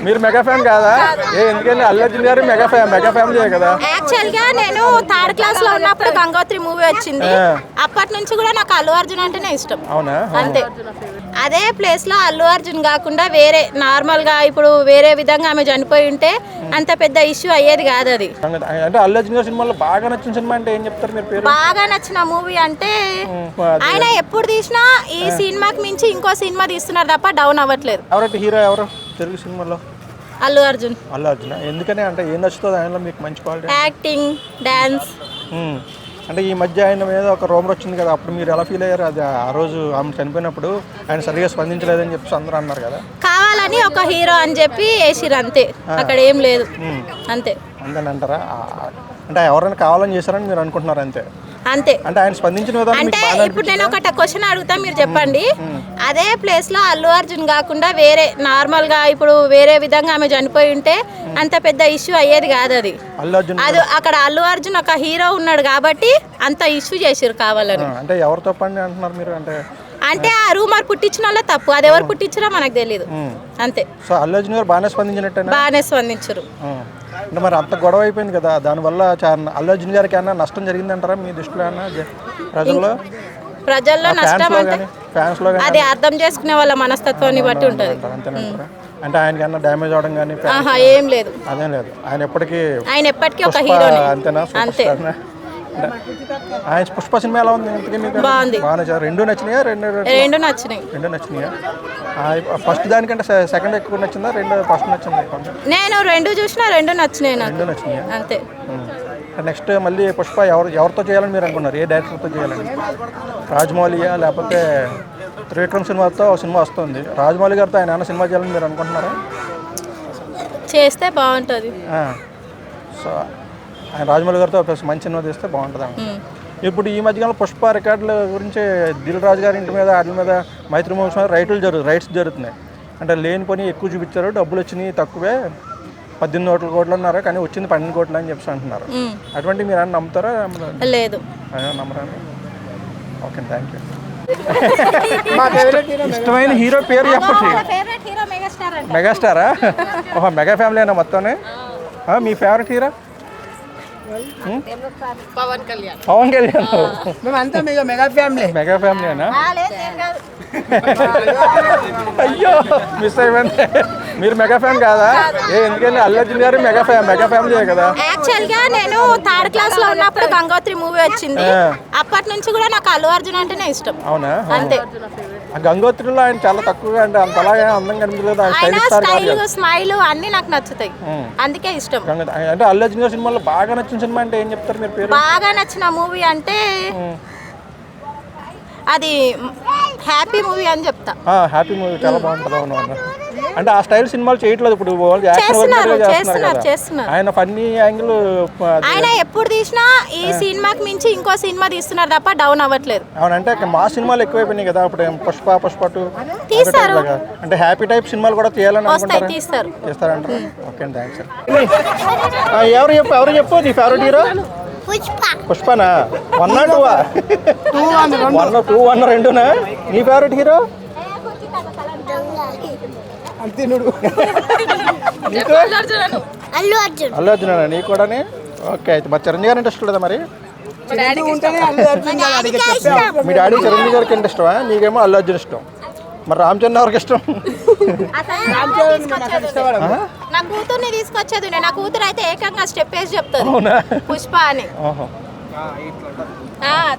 మీరు mega fan కాదా? ఎందుకంటే అల్లు అర్జున్ గారు మెగా ఫ్యామిలీ కదా. యాక్చువల్ గా నేను థర్డ్ క్లాస్ లో ఉన్నప్పుడు గంగోత్రి మూవీ వచ్చింది. అప్పటి నుంచి కూడా నాకు అల్లు అర్జున్ అంటేనే ఇష్టం. అవునా? అంతే. అదే ప్లేస్ లో అల్లు అర్జున్ కాకుండా వేరే నార్మల్ గా ఇప్పుడు వేరే విధంగా ఆమె చనిపోయి ఉంటే అంత పెద్ద ఇష్యూ అయ్యేది కాదు. అది అంటే అల్లు అర్జున్ గారి సినిమాలో బాగా నచ్చిన సినిమా అంటే ఏం చెప్తారు మీరు? పేరు బాగా నచ్చిన మూవీ అంటే ఆయన ఎప్పుడు తీసినా ఈ సినిమాకి మించి ఇంకో సినిమా తీస్తున్నారు తప్ప డౌన్ అవ్వట్లేదు. ఎవరైతే హీరో ఎవరు తెలుగు సినిమాలో? అల్లు అర్జున్. అల్లు అర్జున్. ఎందుకని అంటే ఏం నచ్చుతుంది ఆయనలో మీకు? మంచి క్వాలిటీ, యాక్టింగ్, డాన్స్. అంటే ఈ మధ్య ఆయన మీద ఒక రూమర్ వచ్చింది కదా, అప్పుడు మీరు ఎలా ఫీల్ అయ్యారు? అది ఆ రోజు ఆమె చనిపోయినప్పుడు ఆయన సరిగా స్పందించలేదని చెప్పి అందరూ అన్నారు కదా. కావాలని ఒక హీరో అని చెప్పి వేసిరు అంతే, అక్కడ ఏం లేదు. అంతే అంతేనంటారా? అంటే ఎవరైనా కావాలని చేశారని మీరు అనుకుంటున్నారు? అంతే అంతే. అంటే ఆయన స్పందించిన విధానం అంటే ఇప్పుడు నేను ఒక క్వశ్చన్ అడుగుతా, మీరు చెప్పండి. అదే ప్లేస్ లో అల్లు అర్జున్ కాకుండా వేరే నార్మల్ గా ఇప్పుడు వేరే విధంగా ఆమె చనిపోయి ఉంటే అంత పెద్ద ఇష్యూ అయ్యేది కాదు. అది అది అక్కడ అల్లు అర్జున్ ఒక హీరో ఉన్నాడు కాబట్టి అంత ఇష్యూ చేసిరు కావాలని. అంటే ఎవరు తప్పండి అంటున్నారు మీరు? అంటే ఆ రూమర్ పుట్టించిన వాళ్ళ తప్పు, అది ఎవరు పుట్టించినా మనకు తెలియదు. అంతే. సో అల్లు అర్జున్ గారు బాగానే స్పందించినట్టు? బాగానే స్పందించరు. అంటే మరి అంత గొడవ అయిపోయింది కదా, దానివల్ల అల్లు అర్జున్ గారికి ఏమన్నా నష్టం జరిగిందంటారా మీ దృష్టిలో? ప్రజల్లో నష్టం అంటే ఫ్యాన్స్ లో అది అర్థం చేసుకునే వాళ్ళ మనస్తత్వాన్ని బట్టి ఉంటుంది. అంతేనంటారా? అంటే ఆయనకి ఏమన్నా డ్యామేజ్ అవడం కానీ ఏం లేదు. అదేం లేదు. ఆయన ఎప్పటికీ ఒక హీరో. అంతేనా? అంతే. ఆయన పుష్ప సినిమా ఎలా ఉంది? బాగుంది. బాగా రెండు నచ్చినాయా? రెండు నచ్చినాయా? ఫస్ట్ దానికంటే సెకండ్ ఎక్కువ నచ్చిందా? ఫస్ట్ నచ్చింది? నేను రెండు చూసినా రెండు నచ్చినాయి. అంతే. నెక్స్ట్ మళ్ళీ పుష్ప ఎవరితో చేయాలని మీరు అనుకున్నారు? ఏ డైరెక్టర్తో చేయాలని? రాజమౌళియా లేకపోతే త్రివిక్రమ్ సినిమాతో సినిమా వస్తుంది, రాజమౌళి గారితో ఆయన ఏమైనా సినిమా చేయాలని మీరు అనుకుంటున్నారా? చేస్తే బాగుంటుంది. సో ఆయన రాజమౌళి గారితో మంచి సినిమా తీస్తే బాగుంటుంది. ఇప్పుడు ఈ మధ్యకాలంలో పుష్ప రికార్డుల గురించి దిల్ రాజు గారి ఇంటి మీద వాటి మీద మైత్రి మూవీస్ మీద రైట్స్ జరుగుతున్నాయి. అంటే లేని పని ఎక్కువ చూపించారు, డబ్బులు వచ్చినాయి తక్కువే, 18 కోట్లు అన్నారు కానీ వచ్చింది 12 కోట్లు అని చెప్పి అంటున్నారు. అటువంటి మీరు అని నమ్ముతారా? లేదు. నమ్మరా? Okay, thank you. ఇష్టమైన హీరో పేరు చెప్పండి. మెగాస్టారా? మెగా ఫ్యామిలీ అయినా మొత్తాన్ని. మీ ఫేవరెట్ హీరో? పవన్ కళ్యాణ్. మేమంతా మెగా ఫ్యామిలీనా? అయ్యో, మిస్ అయిపోయింది. మీరు మెగా ఫ్యాన్ కాదా? ఎందుకంటే అల్లు అర్జున్ గారు మెగా ఫ్యామిలీ కదా. యాక్చువల్ గా నేను థర్డ్ క్లాస్ లో ఉన్నప్పుడు గంగోత్రి మూవీ వచ్చింది. అప్పటి నుంచి కూడా నాకు అల్లు అర్జున్ అంటేనే ఇష్టం. అవునా? అంతే. గంగోత్రిలో ఆయన చాలా తక్కువగా, అంటే అంతలాగా అందంగా కనిపించలేదు. ఆయన స్మైల్ అన్ని నాకు నచ్చుతాయి, అందుకే ఇష్టం. అంటే అల్లు అర్జున్ గారి సినిమాలో బాగా నచ్చిన సినిమా అంటే ఏం చెప్తారు మీరు? పేరు బాగా నచ్చిన మూవీ అంటే అది హ్యాపీ మూవీ అని చెప్తా. హ్యాపీ మూవీ చాలా బాగుంటుంది. అవును. అంటే ఆ స్టైల్ సినిమాలు చేయట్లేదు ఇప్పుడు. చేస్తున్నారు. ఆయన ఫన్నీ యాంగిల్. ఆయన ఎప్పుడు తీసినా ఈ సినిమాకి మించి ఇంకో సినిమా తీస్తున్నారు తప్ప డౌన్ అవ్వట్లేదు. అవునంటే మా సినిమాలు ఎక్కువైపోయినాయి కదా. ఇప్పుడు పుష్ప 2 తీస్తారు. అంటే హ్యాపీ టైప్ సినిమాలు కూడా తీయాలని తీస్తారంటారు. Okay, thanks. ఎవరు చెప్పు నీ ఫేవరెట్ హీరో? పుష్పనా? 1 or 2? 1 or 2? నీ ఫేవరెట్ హీరో? అల్లు అర్జున్. నీకు కూడా? ఓకే, అయితే మరి చిరంజీవి గారు ఇంట్రెస్ట్ లేదా? మరి మీ డాడీ చిరంజీవి గారికి ఇంట్రెస్టమా? నీకేమో అల్లు అర్జున్ ఇష్టం. మరి రామచంద్ర ఎవరికి ఇష్టం? నా కూతుర్ని తీసుకొచ్చేది. నా కూతురు అయితే ఏకంగా స్టెప్ వేసి చెప్తాను పుష్ప అని.